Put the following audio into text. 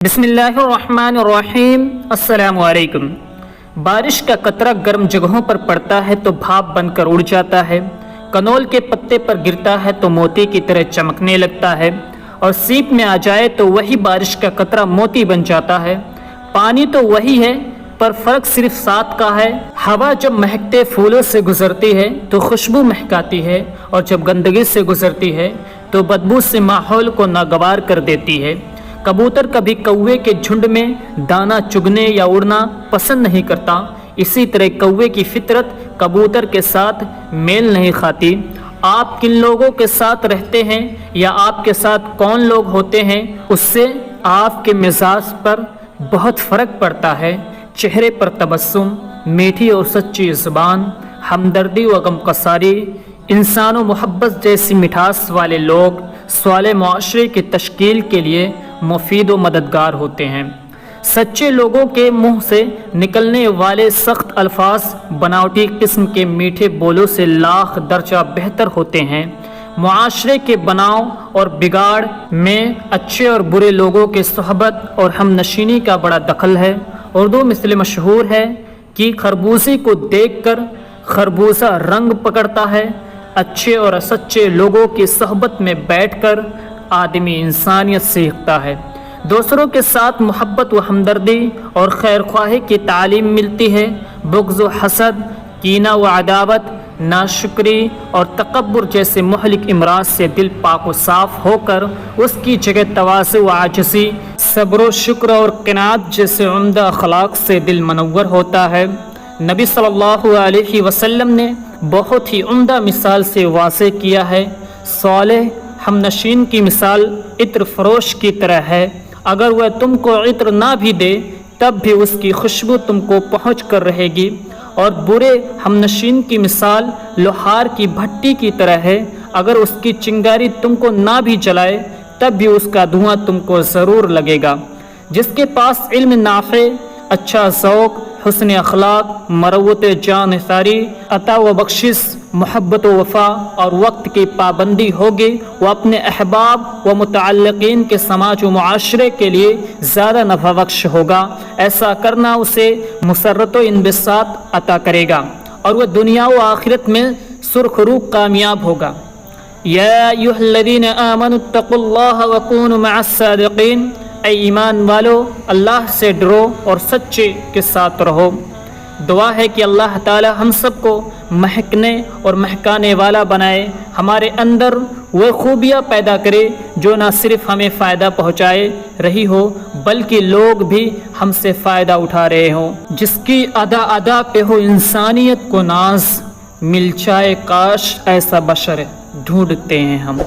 بسم اللہ الرحمن الرحیم۔ السلام علیکم۔ بارش کا قطرہ گرم جگہوں پر پڑتا ہے تو بھاپ بن کر اڑ جاتا ہے، کنول کے پتے پر گرتا ہے تو موتی کی طرح چمکنے لگتا ہے، اور سیپ میں آ جائے تو وہی بارش کا قطرہ موتی بن جاتا ہے۔ پانی تو وہی ہے پر فرق صرف ساتھ کا ہے۔ ہوا جب مہکتے پھولوں سے گزرتی ہے تو خوشبو مہکاتی ہے، اور جب گندگی سے گزرتی ہے تو بدبو سے ماحول کو ناگوار کر دیتی ہے۔ کبوتر کبھی کوے کے جھنڈ میں دانہ چگنے یا اڑنا پسند نہیں کرتا، اسی طرح کوے کی فطرت کبوتر کے ساتھ میل نہیں کھاتی۔ آپ کن لوگوں کے ساتھ رہتے ہیں یا آپ کے ساتھ کون لوگ ہوتے ہیں، اس سے آپ کے مزاج پر بہت فرق پڑتا ہے۔ چہرے پر تبسم، میٹھی اور سچی زبان، ہمدردی و غمگساری، انسان و محبت جیسی مٹھاس والے لوگ صالح معاشرے کی تشکیل کے لیے مفید و مددگار ہوتے ہیں۔ سچے لوگوں کے منہ سے نکلنے والے سخت الفاظ بناوٹی قسم کے میٹھے بولوں سے لاکھ درجہ بہتر ہوتے ہیں۔ معاشرے کے بناؤ اور بگاڑ میں اچھے اور برے لوگوں کے صحبت اور ہم نشینی کا بڑا دخل ہے۔ اردو مثل مشہور ہے کہ خربوزے کو دیکھ کر خربوزہ رنگ پکڑتا ہے۔ اچھے اور سچے لوگوں کی صحبت میں بیٹھ کر آدمی انسانیت سیکھتا ہے، دوسروں کے ساتھ محبت و ہمدردی اور خیر خواہی کی تعلیم ملتی ہے۔ بغض و حسد، کینہ و عداوت، ناشکری اور تکبر جیسے مہلک امراض سے دل پاک و صاف ہو کر اس کی جگہ تواضع و عاجزی، صبر و شکر اور قناعت جیسے عمدہ اخلاق سے دل منور ہوتا ہے۔ نبی صلی اللہ علیہ وسلم نے بہت ہی عمدہ مثال سے واضح کیا ہے، صالح ہم نشین کی مثال عطر فروش کی طرح ہے، اگر وہ تم کو عطر نہ بھی دے تب بھی اس کی خوشبو تم کو پہنچ کر رہے گی، اور برے ہم نشین کی مثال لوہار کی بھٹی کی طرح ہے، اگر اس کی چنگاری تم کو نہ بھی جلائے تب بھی اس کا دھواں تم کو ضرور لگے گا۔ جس کے پاس علم نافع، اچھا ذوق، حسن اخلاق، مروت جان نثاری، عطا و بخشش، محبت و وفا اور وقت کی پابندی ہوگی، وہ اپنے احباب و متعلقین کے سماج و معاشرے کے لیے زیادہ نفع بخش ہوگا۔ ایسا کرنا اسے مسرت و انبساط عطا کرے گا اور وہ دنیا و آخرت میں سرخرو کامیاب ہوگا۔ یا ایھا الذین آمنوا اتقوا اللہ وکونوا مع الصادقین، اے ایمان والو اللہ سے ڈرو اور سچے کے ساتھ رہو۔ دعا ہے کہ اللہ تعالی ہم سب کو مہکنے اور مہکانے والا بنائے، ہمارے اندر وہ خوبیاں پیدا کرے جو نہ صرف ہمیں فائدہ پہنچائے رہی ہو بلکہ لوگ بھی ہم سے فائدہ اٹھا رہے ہوں۔ جس کی ادا ادا پہ ہو انسانیت کو ناز، مل جائے کاش ایسا بشر ڈھونڈتے ہیں ہم۔